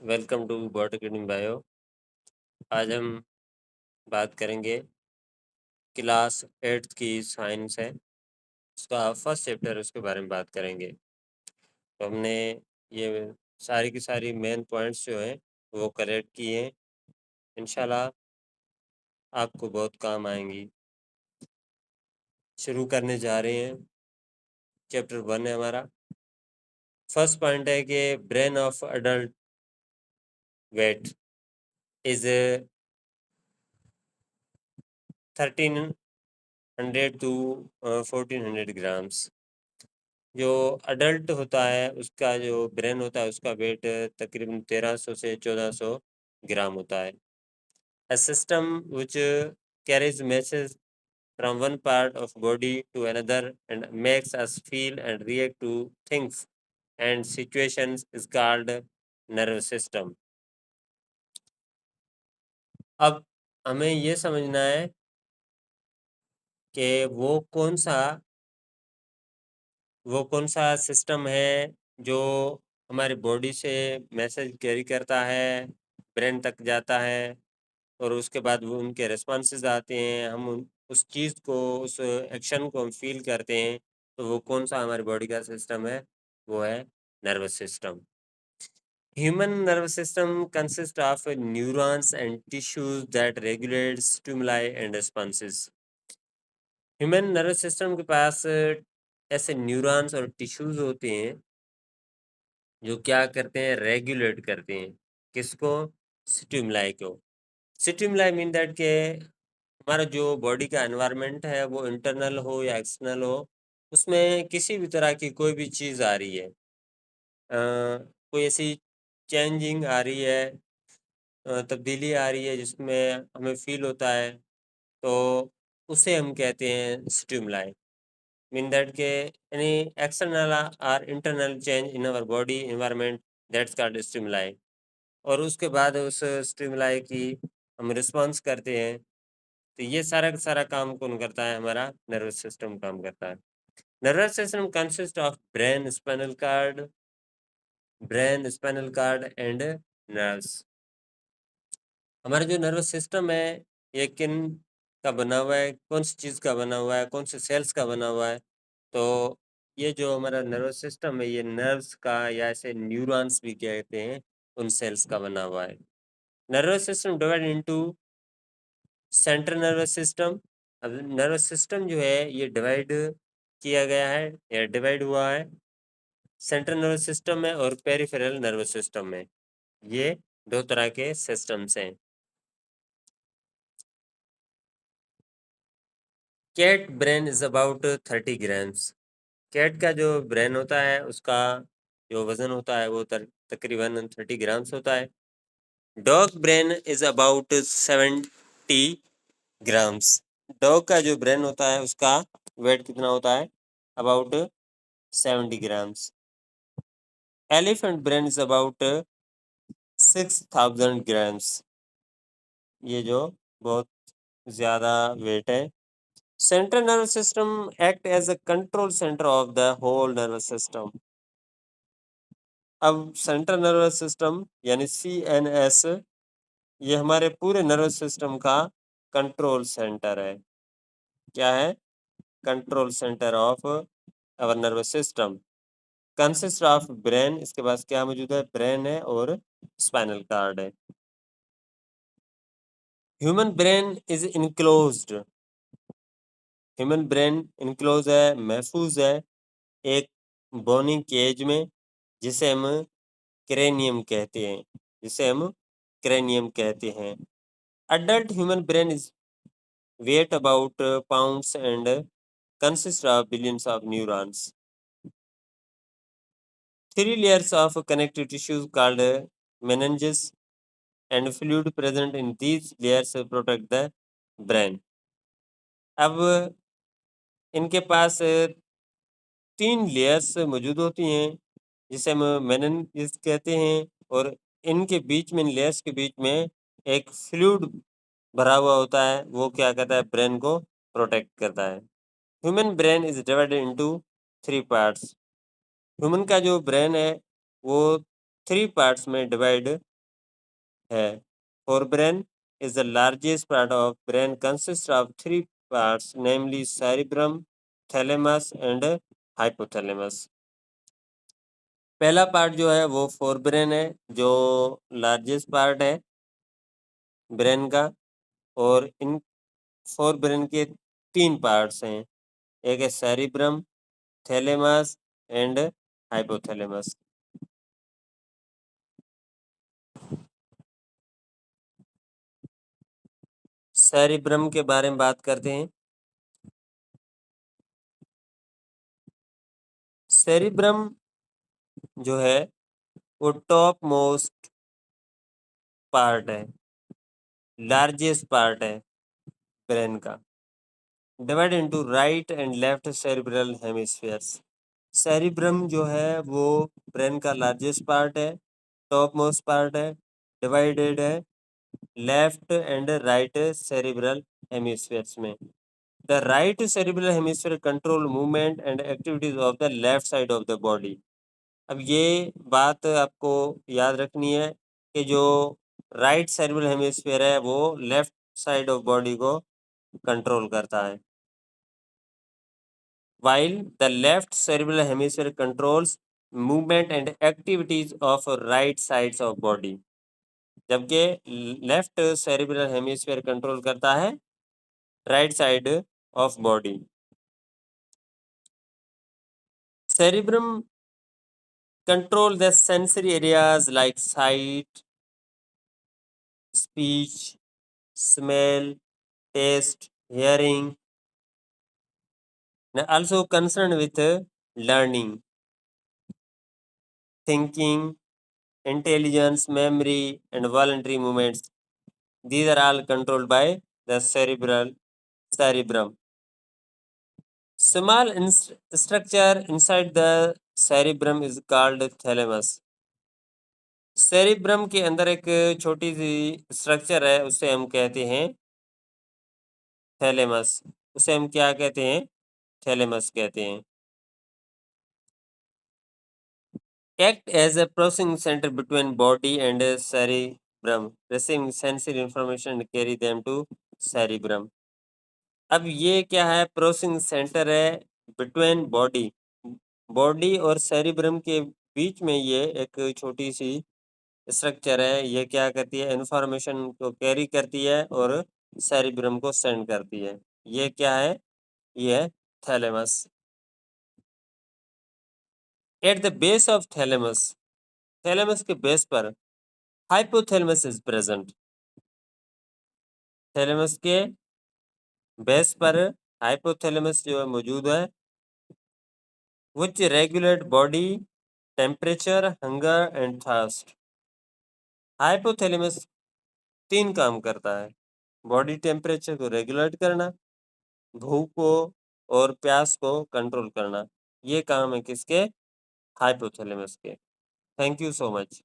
Welcome to bot academy bio. आज हम बात करेंगे क्लास 8th की साइंस है, उसका फर्स्ट चैप्टर, उसके बारे में बात करेंगे। तो हमने ये सारी की सारी मेन पॉइंट्स जो हैं वो करेक्ट किए हैं, इंशाल्लाह आपको बहुत काम आएंगी। शुरू करने जा रहे हैं। चैप्टर 1 है हमारा। फर्स्ट पॉइंट है कि brain of adult weight is 1300 to 1400 grams. जो अडल्ट होता है उसका जो ब्रेन होता है उसका वेट तकरीबन 1300 से 1400 ग्राम होता है। A system which carries messages from one part of body to another and makes us feel and react to things and situations is called nervous system. अब हमें ये समझना है कि वो कौन सा सिस्टम है जो हमारी बॉडी से मैसेज कैरी करता है, ब्रेन तक जाता है और उसके बाद वो उनके रिस्पॉन्सेज आते हैं। हम उस चीज़ को, उस एक्शन को हम फील करते हैं। तो वो कौन सा हमारी बॉडी का सिस्टम है? वो है nervous system. Human nervous system consist of neurons and tissues that regulate stimuli and responses. Human nervous system के पास ऐसे न्यूरॉन्स और टिश्यूज होते हैं जो क्या करते हैं? रेगुलेट करते हैं। किसको? स्टिमुलाई को। स्टिमुलाई मीन दैट के हमारा जो बॉडी का एनवायरनमेंट है वो इंटरनल हो या एक्सटर्नल हो, उसमें किसी भी तरह की कोई भी चीज़ आ रही है, कोई ऐसी चेंजिंग आ रही है, तब्दीली आ रही है जिसमें हमें फील होता है, तो उसे हम कहते हैं स्टिमुलाई। मीन दैट के एनी एक्सटर्नल और internal change in our body environment, that's called stimuli. और उसके बाद उस स्टिमुलाई की हम रिस्पॉन्स करते हैं। तो ये सारा का सारा काम कौन करता है? हमारा नर्वस सिस्टम काम करता है। Nervous system consist of brain spinal cord and nerves. हमारा जो नर्वस सिस्टम है ये किन का बना हुआ है? कौन सी चीज़ का बना हुआ है? कौन से सेल्स का बना हुआ है? तो ये जो हमारा नर्वस सिस्टम है ये नर्व्स का या ऐसे न्यूरॉन्स भी कहते हैं, उन सेल्स का बना हुआ है। Nervous system divide into central nervous system. अब नर्वस सिस्टम जो है ये डिवाइड किया गया है या डिवाइड हुआ है सेंट्रल नर्वस सिस्टम में और पेरिफेरल नर्वस सिस्टम में। ये दो तरह के सिस्टम्स हैं। Cat brain is about 30 grams. Cat का जो ब्रेन होता है उसका जो वजन होता है वो तकरीबन 30 ग्राम्स होता है। Dog brain is about 70 grams. Dog का जो ब्रेन होता है उसका वेट कितना होता है? About 70 grams. Elephant brain is about 6000 grams. ये जो बहुत ज़्यादा वेट है। Central nervous system act as a control centre of the whole nervous system. अब सेंट्रल नर्वस सिस्टम यानी CNS ये हमारे पूरे नर्वस सिस्टम का कंट्रोल सेंटर है। क्या है? Control centre of our nervous system. Consist of brain, इसके पास क्या मौजूद है? ब्रेन है और स्पाइनल कार्ड है। Human brain is enclosed. Human brain enclose है, महफूज है एक बोनी केज में, जिसे हम क्रेनियम कहते हैं। जिसे हम क्रेनियम कहते हैं। Adult human brain is weight about pounds and consist of billions of neurons. 3 layers of connective tissues called meninges and fluid present in these layers protect the brain. अब इनके पास 3 लेयर्स मौजूद होती हैं जिसे हम मेनिन्जेस कहते हैं, और इनके बीच में, इन लेयर्स के बीच में एक फ्लूइड भरा हुआ होता है। वो क्या कहता है? ब्रेन को प्रोटेक्ट करता है। Human brain is divided into 3 parts. Human का जो ब्रेन है वो 3 पार्ट्स में डिवाइड है। Forebrain is the largest part of brain consists of 3 parts namely cerebrum, thalamus and hypothalamus। पहला पार्ट जो है वो फोरब्रेन है जो लार्जेस्ट पार्ट है ब्रेन का, और इन फोरब्रेन के 3 पार्ट्स हैं, एक है cerebrum, thalamus and hypothalamus. Cerebrum के बारे में बात करते हैं। सेरिब्रम जो है वो टॉप मोस्ट पार्ट है, लार्जेस्ट पार्ट है ब्रेन का, divide into right and left cerebral hemispheres. Cerebrum जो है वो ब्रेन का लार्जेस्ट पार्ट है, टॉप मोस्ट पार्ट है, डिवाइडेड है left and right cerebral hemispheres में। The right cerebral hemisphere control movement and activities of the left side of the body. अब ये बात आपको याद रखनी है कि जो राइट सेरिब्रल हेमिस्फीयर है वो लेफ्ट साइड ऑफ बॉडी को कंट्रोल करता है, while the left cerebral hemisphere controls movement and activities of right sides of body। जबकि लेफ्ट सेरिब्रल हेमिस्फीयर कंट्रोल करता है right side of body. Cerebrum control the sensory areas like sight, speech, smell, taste, hearing, and also concerned with learning, thinking, intelligence, memory, and voluntary movements. These are all controlled by the cerebrum. Small structure inside the cerebrum is called thalamus। Cerebrum के अंदर एक छोटी सी structure है, उसे हम कहते हैं thalamus. उसे हम क्या कहते हैं? थैलेमस कहते हैं। Act as a processing center between body and cerebrum, receiving sensory information and carry them to cerebrum। अब ये क्या है? प्रोसेसिंग सेंटर है बिटवीन बॉडी, बॉडी और सेरिब्रम के बीच में ये एक छोटी सी स्ट्रक्चर है। ये क्या करती है? इंफॉर्मेशन को कैरी करती है और सेरिब्रम को सेंड करती है। ये क्या है? ये है thalamus. At the base of thalamus, thalamus के बेस पर हाइपोथैलेमस इज प्रेजेंट। थैलेमस के बेस पर हाइपोथैलेमस जो है मौजूद है, which regulate body temperature, hunger and thirst। Hypothalamus 3 काम करता है, बॉडी टेम्परेचर को रेगुलेट करना, भूख को और प्यास को कंट्रोल करना। ये काम है किसके? हाइपोथैलेमस के। Thank you so much.